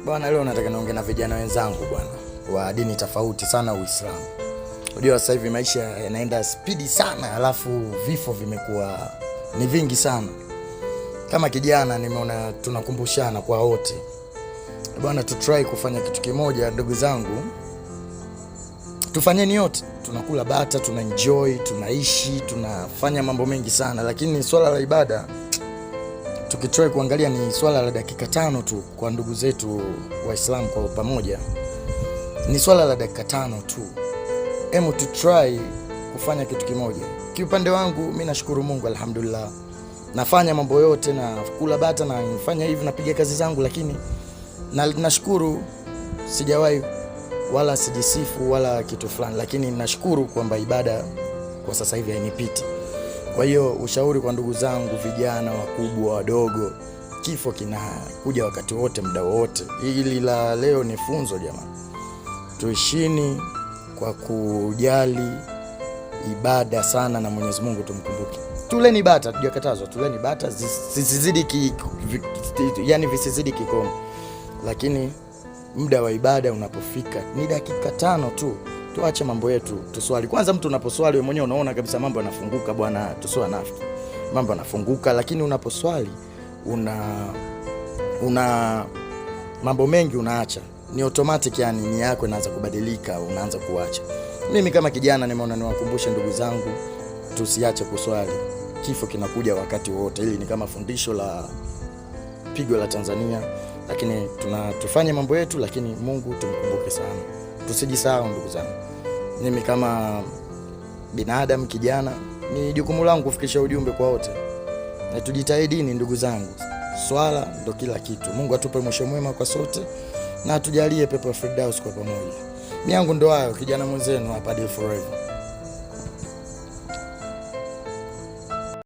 Bwana, leo nataka niongee na vijana wenzangu bwana, wa dini tofauti sana Uislamu. Unajua sasa hivi maisha yanaenda spidi sana, alafu vifo vimekuwa ni vingi sana. Kama kijana nimeona tunakumbushana kwa wote. Bwana, tu try kufanya kitu kimoja ndugu zangu. Tufanyeni yote. Tunakula bata, tuna enjoy, tunaishi, tunafanya mambo mengi sana, lakini swala la ibada tukitry kuangalia ni swala la dakika 5 tu kwa ndugu zetu Waislamu kwa pamoja. Ni swala la dakika 5 tu. Hemu to try kufanya kitu kimoja. Kiupande wangu mimi nashukuru Mungu, alhamdulillah. Nafanya mambo yote, na kula bata na nifanya hivi, napiga kazi zangu, lakini nashukuru sijawahi wala sijisifu wala kitu fulani, lakini nashukuru kwamba ibada kwa sasa hivi hainipiti. Kwa hiyo ushauri kwa ndugu zangu vijana, wakubwa, wadogo, kifo kinakuja wakati wote, muda wote. Hili la leo ni funzo jamani. Tuishini kwa kujali ibada sana, na Mwenyezi Mungu tumkumbuke. Tuleni bata, tujakatazwa, tuleni bata zisizidi yani visizidi kikomo. Lakini muda wa ibada unapofika ni dakika 5 tu. Tuache mambo yetu, tuswali. Kwanza mtu unaposwali wewe mwenyewe unaona kabisa mambo yanafunguka bwana, tuswa nafiki. Mambo yanafunguka, lakini unaposwali una mambo mengi unaacha. Ni automatic, yani nia yako inaanza kubadilika, unaanza kuacha. Mimi kama kijana nimeona niwakumbushe ndugu zangu tusiache kuswali. Kifo kinakuja wakati wote. Hili ni kama fundisho la pigo la Tanzania, lakini tufanye mambo yetu, lakini Mungu tumkumbuke sana. Tusijisahau ndugu zangu. Mimi kama binadamu kijana, ni jukumu langu kufikisha ujumbe kwa wote. Na tujitahidini ndugu zangu. Swala ndo kila kitu. Mungu atupe mwisho mwema kwa sote, na atujalie pepo ya Firdaus kwa pamoja. Mimi yangu ndo hayo, kijana mwenzenu hapa Deal Forever.